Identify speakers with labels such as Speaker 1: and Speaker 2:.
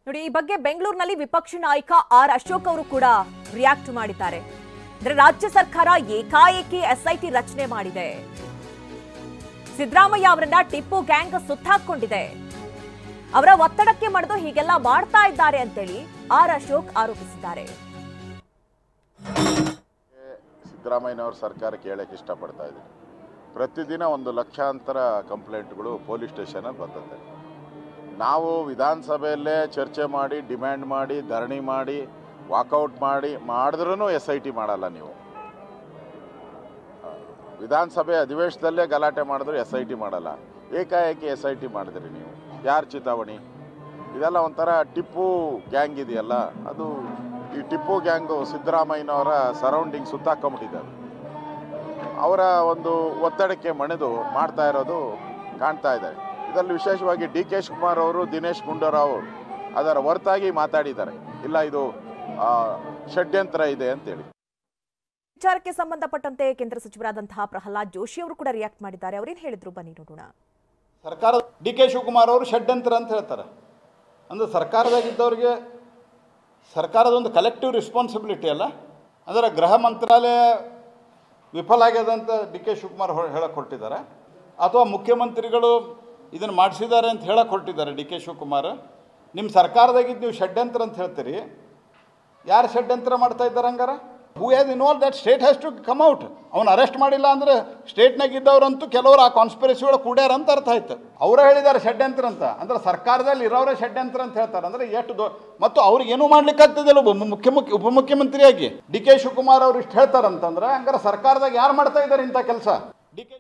Speaker 1: ನೋಡಿ, ಈ ಬಗ್ಗೆ ಬೆಂಗಳೂರಿನಲ್ಲಿ ವಿಪಕ್ಷ ನಾಯಕ ಆರ್ ಅಶೋಕ್ ಅವರು ಕೂಡ ರಿಯಾಕ್ಟ್ ಮಾಡಿದ್ದಾರೆ. ಅಂದ್ರೆ ರಾಜ್ಯ ಸರ್ಕಾರ ಏಕಾಏಕಿ ಎಸ್ಐಟಿ ರಚನೆ ಮಾಡಿದೆ, ಸಿದ್ದರಾಮಯ್ಯ ಅವರನ್ನ ಟಿಪ್ಪು ಗ್ಯಾಂಗ್ ಸುತ್ತಾಕೊಂಡಿದೆ, ಅವರ ಒತ್ತಡಕ್ಕೆ ಮಣಿದು ಹೀಗೆಲ್ಲ ಮಾಡ್ತಾ ಇದ್ದಾರೆ ಅಂತೇಳಿ ಆರ್ ಅಶೋಕ್ ಆರೋಪಿಸಿದ್ದಾರೆ.
Speaker 2: ಸಿದ್ದರಾಮಯ್ಯನವರ ಸರ್ಕಾರಕ್ಕೆ ಹೇಳಕ್ಕೆ ಇಷ್ಟಪಡ್ತಾ ಇದ್ದೀನಿ. ಪ್ರತಿದಿನ 1 ಲಕ್ಷಾಂತರ ಕಂಪ್ಲೇಂಟ್ಗಳು ಪೊಲೀಸ್ ಸ್ಟೇಷನಲ್ಲಿ ಬರ್ತದೆ. ನಾವು ವಿಧಾನಸಭೆಯಲ್ಲೇ ಚರ್ಚೆ ಮಾಡಿ, ಡಿಮ್ಯಾಂಡ್ ಮಾಡಿ, ಧರಣಿ ಮಾಡಿ, ವಾಕೌಟ್ ಮಾಡಿದ್ರೂ SIT ಮಾಡಲ್ಲ. ನೀವು ವಿಧಾನಸಭೆ ಅಧಿವೇಶನದಲ್ಲೇ ಗಲಾಟೆ ಮಾಡಿದ್ರು SIT ಮಾಡಲ್ಲ. ಏಕಾಏಕಿ SIT ಮಾಡಿದ್ರಿ ನೀವು. ಯಾರು ಚಿತಾವಣಿ? ಇದೆಲ್ಲ ಒಂಥರ ಟಿಪ್ಪು ಗ್ಯಾಂಗ್ ಇದೆಯಲ್ಲ, ಅದು ಈ ಟಿಪ್ಪು ಗ್ಯಾಂಗು ಸಿದ್ದರಾಮಯ್ಯನವರ ಸರೌಂಡಿಂಗ್ ಸುತ್ತಾಕೊಂಬಿಟ್ಟಿದ್ದಾರೆ. ಅವರ ಒಂದು ಒತ್ತಡಕ್ಕೆ ಮಣಿದು ಮಾಡ್ತಾ ಇರೋದು ಕಾಣ್ತಾ ಇದ್ದಾರೆ. ಇದರಲ್ಲಿ ವಿಶೇಷವಾಗಿ DK ಶಿವಕುಮಾರ್ ಅವರು, ದಿನೇಶ್ ಗುಂಡೂರಾವ್ ಅವರು ಅದರ ಹೊರತಾಗಿ ಮಾತಾಡಿದ್ದಾರೆ. ಇಲ್ಲ, ಇದು ಷಡ್ಯಂತ್ರ ಇದೆ ಅಂತೇಳಿ.
Speaker 1: ವಿಚಾರಕ್ಕೆ ಸಂಬಂಧಪಟ್ಟಂತೆ ಕೇಂದ್ರ ಸಚಿವರಾದಂತಹ ಪ್ರಹ್ಲಾದ್ ಜೋಶಿ ಅವರು ಕೂಡ ರಿಯಾಕ್ಟ್ ಮಾಡಿದ್ದಾರೆ. ಅವರೇನು ಹೇಳಿದ್ರು ಬನ್ನಿ ನೋಡೋಣ.
Speaker 3: ಸರ್ಕಾರ DK ಶಿವಕುಮಾರ್ ಅವರು ಷಡ್ಯಂತ್ರ ಅಂತ ಹೇಳ್ತಾರೆ. ಅಂದರೆ ಸರ್ಕಾರದಾಗಿದ್ದವ್ರಿಗೆ ಸರ್ಕಾರದ ಒಂದು ಕಲೆಕ್ಟಿವ್ ರೆಸ್ಪಾನ್ಸಿಬಿಲಿಟಿ ಅಲ್ಲ. ಅಂದರೆ ಗೃಹ ಮಂತ್ರಾಲಯ ವಿಫಲ ಆಗ್ಯದ ಅಂತ DK ಶಿವಕುಮಾರ್ ಹೇಳಕ್ಕೆ ಹೊರಟಿದ್ದಾರೆ, ಅಥವಾ ಮುಖ್ಯಮಂತ್ರಿಗಳು ಇದನ್ನು ಮಾಡಿಸಿದ್ದಾರೆ ಅಂತ ಹೇಳಕ್ಕೆ ಹೊರಟಿದ್ದಾರೆ DK ಶಿವಕುಮಾರ್. ನಿಮ್ಮ ಸರ್ಕಾರದಾಗಿದ್ದು ನೀವು ಷಡ್ಯಂತ್ರ ಅಂತ ಹೇಳ್ತೀರಿ. ಯಾರು ಷಡ್ಯಂತ್ರ ಮಾಡ್ತಾ ಇದ್ದಾರೆ ಹಂಗಾರ? Who has involve that state has to come out. ಅವ್ನು ಅರೆಸ್ಟ್ ಮಾಡಿಲ್ಲ ಅಂದರೆ ಸ್ಟೇಟ್ನಾಗಿದ್ದವರಂತೂ ಕೆಲವರು ಆ ಕಾನ್ಸ್ಪಿರಸಿ ಒಳಗೆ ಕೂಡ್ಯಾರ ಅಂತ ಅರ್ಥ ಆಯ್ತು. ಅವರೇ ಹೇಳಿದ್ದಾರೆ ಷಡ್ಯಂತ್ರ ಅಂತ. ಅಂದ್ರೆ ಸರ್ಕಾರದಲ್ಲಿ ಇರೋರೇ ಷಡ್ಯಂತ್ರ ಅಂತ ಹೇಳ್ತಾರೆ. ಅಂದರೆ ಎಷ್ಟು ಮತ್ತು ಅವ್ರಿಗೆ ಏನೂ ಮಾಡ್ಲಿಕ್ಕಾಗ್ತದಿಲ್ಲ. ಉಪಮುಖ್ಯಮಂತ್ರಿಯಾಗಿ DK ಶಿವಕುಮಾರ್ ಅವ್ರು ಇಷ್ಟು ಹೇಳ್ತಾರಂತಂದ್ರೆ ಹಂಗಾರೆ ಸರ್ಕಾರದಾಗ ಯಾರು ಮಾಡ್ತಾ ಇದ್ದಾರೆ ಇಂಥ ಕೆಲಸ? DK